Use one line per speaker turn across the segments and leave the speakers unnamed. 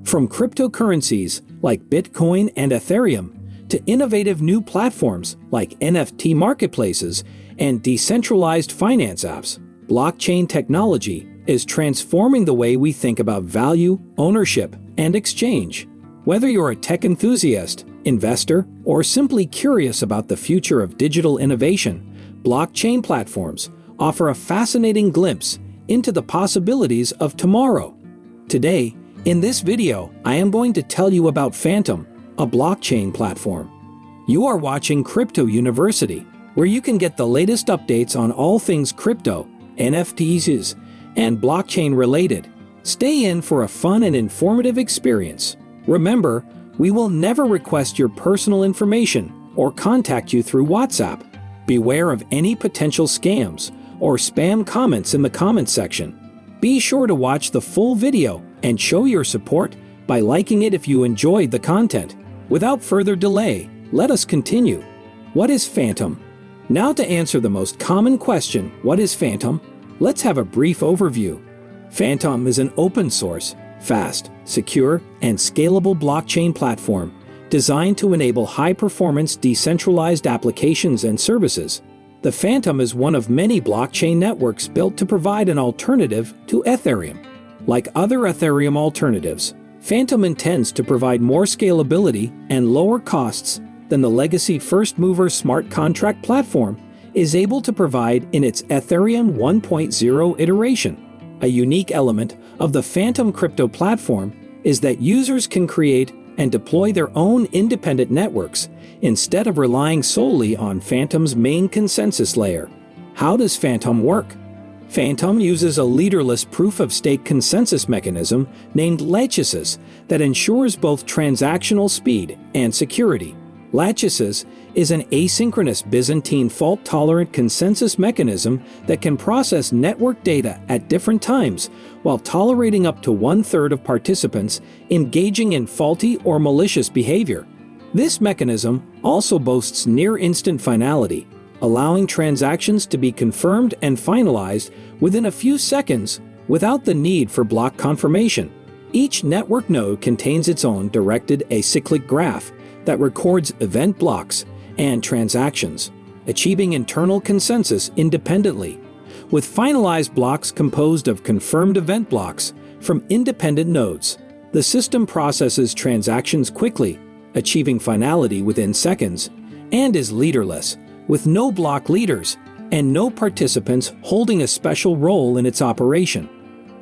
From cryptocurrencies like Bitcoin and Ethereum to innovative new platforms like NFT marketplaces and decentralized finance apps, blockchain technology is transforming the way we think about value, ownership, and exchange. Whether you're a tech enthusiast, investor, or simply curious about the future of digital innovation, blockchain platforms offer a fascinating glimpse into the possibilities of tomorrow. Today, in this video, I am going to tell you about Fantom, a blockchain platform. You are watching Crypto University, where you can get the latest updates on all things crypto, NFTs, and blockchain related. Stay in for a fun and informative experience. Remember, we will never request your personal information or contact you through WhatsApp. Beware of any potential scams or spam comments in the comments section. Be sure to watch the full video and show your support by liking it if you enjoyed the content. Without further delay, let us continue. What is Fantom? Now to answer the most common question, what is Fantom? Let's have a brief overview. Fantom is an open-source, fast, secure, and scalable blockchain platform designed to enable high-performance decentralized applications and services. The Fantom is one of many blockchain networks built to provide an alternative to Ethereum. Like other Ethereum alternatives, Fantom intends to provide more scalability and lower costs than the legacy first-mover smart contract platform is able to provide in its Ethereum 1.0 iteration. A unique element of the Fantom crypto platform is that users can create and deploy their own independent networks instead of relying solely on Fantom's main consensus layer. How does Fantom work? Fantom uses a leaderless proof-of-stake consensus mechanism named Latch that ensures both transactional speed and security. Latch is an asynchronous Byzantine fault-tolerant consensus mechanism that can process network data at different times while tolerating up to 1/3 of participants engaging in faulty or malicious behavior. This mechanism also boasts near-instant finality, allowing transactions to be confirmed and finalized within a few seconds without the need for block confirmation. Each network node contains its own directed acyclic graph that records event blocks and transactions, achieving internal consensus independently, with finalized blocks composed of confirmed event blocks from independent nodes. The system processes transactions quickly, achieving finality within seconds, and is leaderless, with no block leaders and no participants holding a special role in its operation.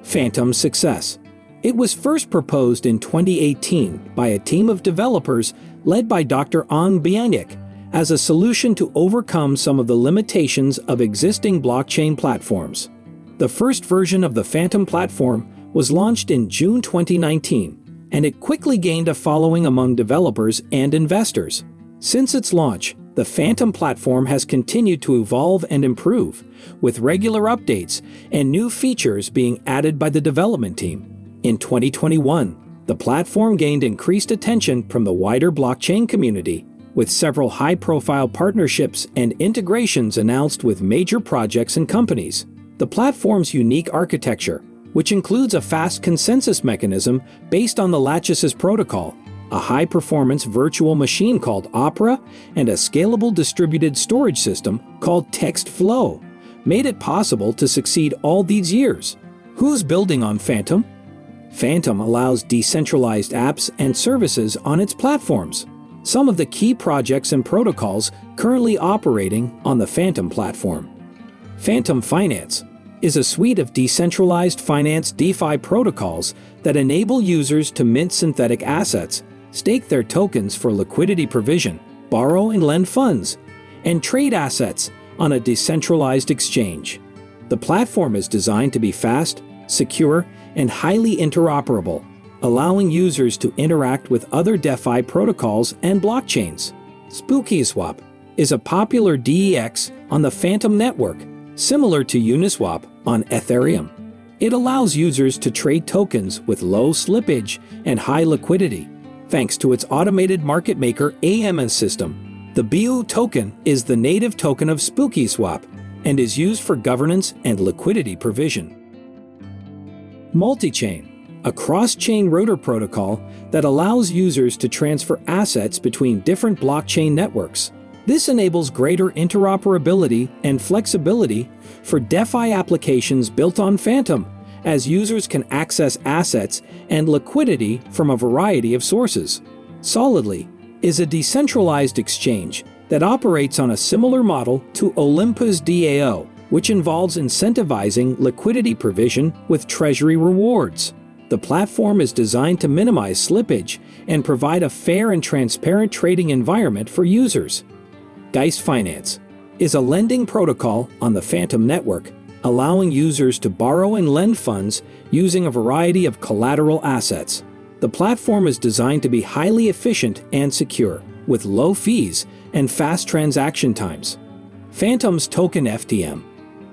Fantom's success. It was first proposed in 2018 by a team of developers led by Dr. An Bianic as a solution to overcome some of the limitations of existing blockchain platforms. The first version of the Fantom platform was launched in June 2019, and it quickly gained a following among developers and investors. Since its launch, the Fantom platform has continued to evolve and improve, with regular updates and new features being added by the development team. In 2021, the platform gained increased attention from the wider blockchain community, with several high-profile partnerships and integrations announced with major projects and companies. The platform's unique architecture, which includes a fast consensus mechanism based on the Latch protocol, a high-performance virtual machine called Opera, and a scalable distributed storage system called TextFlow, made it possible to succeed all these years. Who's building on Fantom? Fantom allows decentralized apps and services on its platforms. Some of the key projects and protocols currently operating on the Fantom platform. Fantom Finance is a suite of decentralized finance DeFi protocols that enable users to mint synthetic assets, stake their tokens for liquidity provision, borrow and lend funds, and trade assets on a decentralized exchange. The platform is designed to be fast, secure, and highly interoperable, allowing users to interact with other DeFi protocols and blockchains. SpookySwap is a popular DEX on the Fantom network, similar to Uniswap on Ethereum. It allows users to trade tokens with low slippage and high liquidity, thanks to its automated market maker AMS system. The BU token is the native token of SpookySwap and is used for governance and liquidity provision. Multi-chain a cross-chain router protocol that allows users to transfer assets between different blockchain networks. This enables greater interoperability and flexibility for DeFi applications built on Fantom, as users can access assets and liquidity from a variety of sources. Solidly is a decentralized exchange that operates on a similar model to Olympus DAO, which involves incentivizing liquidity provision with treasury rewards. The platform is designed to minimize slippage and provide a fair and transparent trading environment for users. Geist Finance is a lending protocol on the Fantom network, allowing users to borrow and lend funds using a variety of collateral assets. The platform is designed to be highly efficient and secure, with low fees and fast transaction times. Fantom's token FTM.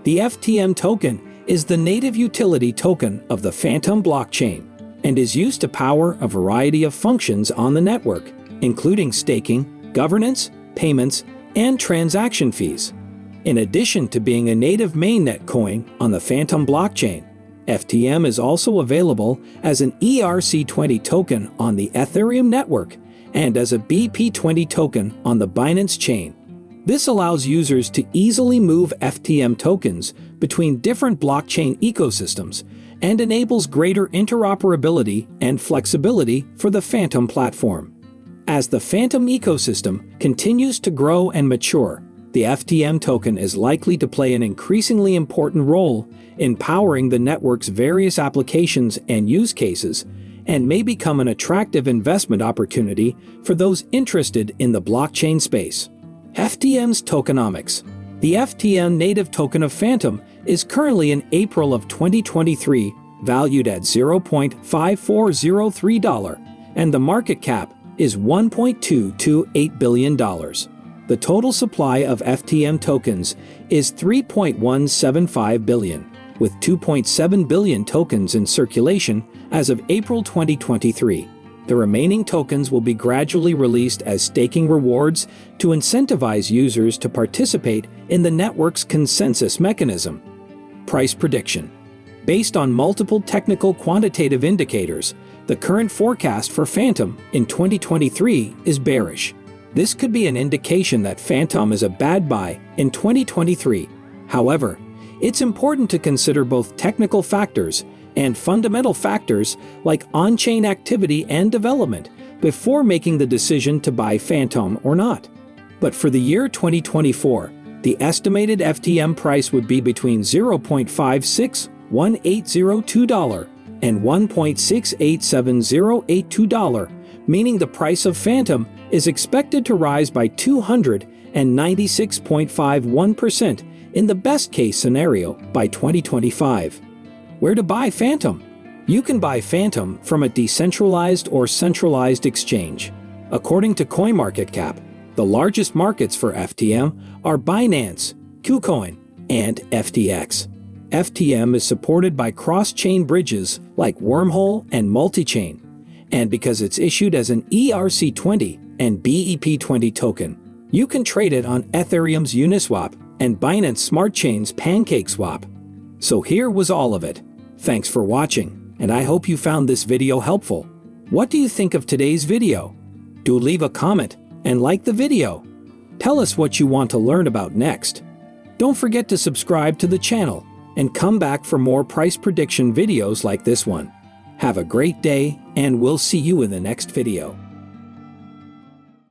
The FTM token is the native utility token of the Fantom blockchain and is used to power a variety of functions on the network, including staking, governance, payments, and transaction fees. In addition to being a native mainnet coin on the Fantom blockchain, FTM is also available as an ERC20 token on the Ethereum network and as a BP20 token on the Binance chain. This allows users to easily move FTM tokens between different blockchain ecosystems and enables greater interoperability and flexibility for the Fantom platform. As the Fantom ecosystem continues to grow and mature, the FTM token is likely to play an increasingly important role in powering the network's various applications and use cases, and may become an attractive investment opportunity for those interested in the blockchain space. FTM's Tokenomics. The FTM native token of Fantom is currently in April of 2023 valued at $0.5403, and the market cap is $1.228 billion. The total supply of FTM tokens is 3.175 billion, with 2.7 billion tokens in circulation as of April 2023. The remaining tokens will be gradually released as staking rewards to incentivize users to participate in the network's consensus mechanism. Price prediction. Based on multiple technical quantitative indicators, the current forecast for Fantom in 2023 is bearish. This could be an indication that Fantom is a bad buy in 2023. However, it's important to consider both technical factors and fundamental factors like on-chain activity and development before making the decision to buy Fantom or not. But for the year 2024, the estimated FTM price would be between $0.561802 and $1.687082, meaning the price of Fantom is expected to rise by 296.51% in the best-case scenario by 2025. Where to buy Fantom? You can buy Fantom from a decentralized or centralized exchange. According to CoinMarketCap, the largest markets for FTM are Binance, KuCoin, and FTX. FTM is supported by cross-chain bridges like Wormhole and Multichain, and because it's issued as an ERC20 and BEP20 token, you can trade it on Ethereum's Uniswap and Binance Smart Chain's PancakeSwap. So here was all of it. Thanks for watching, and I hope you found this video helpful. What do you think of today's video? Do leave a comment and like the video. Tell us what you want to learn about next. Don't forget to subscribe to the channel and come back for more price prediction videos like this one. Have a great day, and we'll see you in the next video.